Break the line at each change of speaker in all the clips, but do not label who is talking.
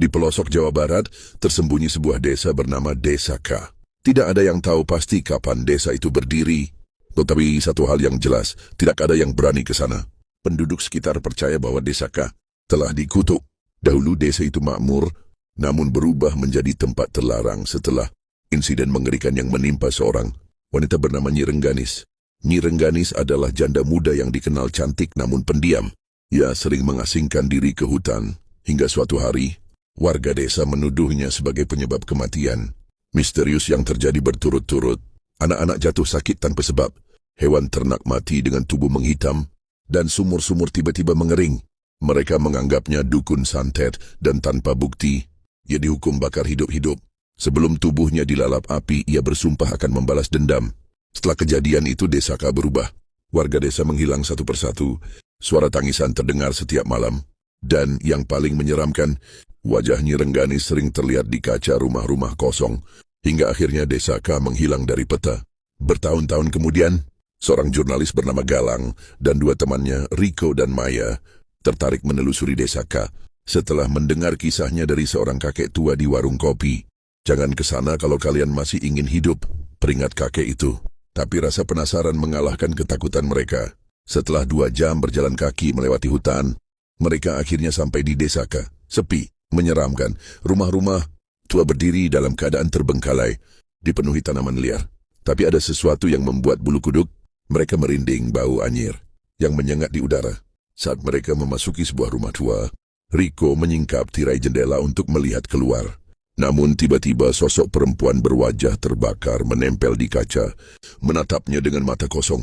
Di pelosok Jawa Barat, tersembunyi sebuah desa bernama Desa K. Tidak ada yang tahu pasti kapan desa itu berdiri. Tetapi satu hal yang jelas, tidak ada yang berani ke sana. Penduduk sekitar percaya bahwa Desa K telah dikutuk. Dahulu desa itu makmur, namun berubah menjadi tempat terlarang setelah insiden mengerikan yang menimpa seorang wanita bernama Nyi Rengganis. Nyi Rengganis adalah janda muda yang dikenal cantik namun pendiam. Ia sering mengasingkan diri ke hutan, hingga suatu hari, warga desa menuduhnya sebagai penyebab kematian misterius yang terjadi berturut-turut. Anak-anak jatuh sakit tanpa sebab, hewan ternak mati dengan tubuh menghitam, dan sumur-sumur tiba-tiba mengering. Mereka menganggapnya dukun santet dan tanpa bukti, ia dihukum bakar hidup-hidup. Sebelum tubuhnya dilalap api, ia bersumpah akan membalas dendam. Setelah kejadian itu, Desa K berubah. Warga desa menghilang satu persatu. Suara tangisan terdengar setiap malam. Dan yang paling menyeramkan, wajah Nyi Rengganis sering terlihat di kaca rumah-rumah kosong. Hingga akhirnya Desa K menghilang dari peta. Bertahun-tahun kemudian, seorang jurnalis bernama Galang dan dua temannya, Riko dan Maya, tertarik menelusuri Desa K. Setelah mendengar kisahnya dari seorang kakek tua di warung kopi. Jangan ke sana kalau kalian masih ingin hidup, peringat kakek itu. Tapi rasa penasaran mengalahkan ketakutan mereka. Setelah 2 jam berjalan kaki melewati hutan, mereka akhirnya sampai di Desa K. Sepi, menyeramkan. Rumah-rumah tua berdiri dalam keadaan terbengkalai, dipenuhi tanaman liar. Tapi ada sesuatu yang membuat bulu kuduk mereka merinding, bau anyir yang menyengat di udara. Saat mereka memasuki sebuah rumah tua, Riko menyingkap tirai jendela untuk melihat keluar. Namun tiba-tiba sosok perempuan berwajah terbakar menempel di kaca, menatapnya dengan mata kosong.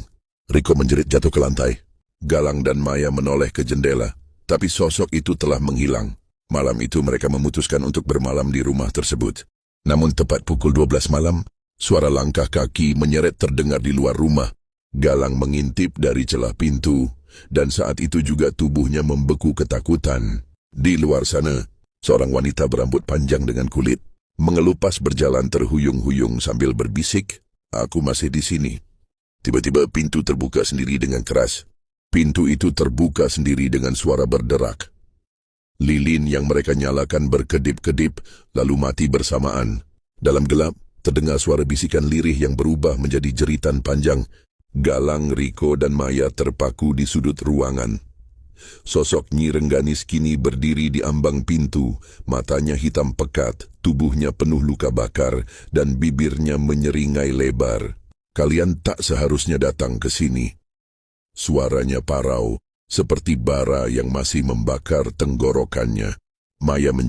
Riko menjerit jatuh ke lantai. Galang dan Maya menoleh ke jendela, tapi sosok itu telah menghilang. Malam itu mereka memutuskan untuk bermalam di rumah tersebut. Namun tepat pukul 12 malam, suara langkah kaki menyeret terdengar di luar rumah. Galang mengintip dari celah pintu, dan saat itu juga tubuhnya membeku ketakutan. Di luar sana, seorang wanita berambut panjang dengan kulit mengelupas berjalan terhuyung-huyung sambil berbisik, "Aku masih di sini." Tiba-tiba pintu terbuka sendiri dengan keras. Pintu itu terbuka sendiri dengan suara berderak. Lilin yang mereka nyalakan berkedip-kedip, lalu mati bersamaan. Dalam gelap, terdengar suara bisikan lirih yang berubah menjadi jeritan panjang. Galang, Riko, dan Maya terpaku di sudut ruangan. Sosok Nyi Rengganis kini berdiri di ambang pintu, matanya hitam pekat, tubuhnya penuh luka bakar, dan bibirnya menyeringai lebar. "Kalian tak seharusnya datang ke sini." Suaranya parau, seperti bara yang masih membakar tenggorokannya. Maya menjerit.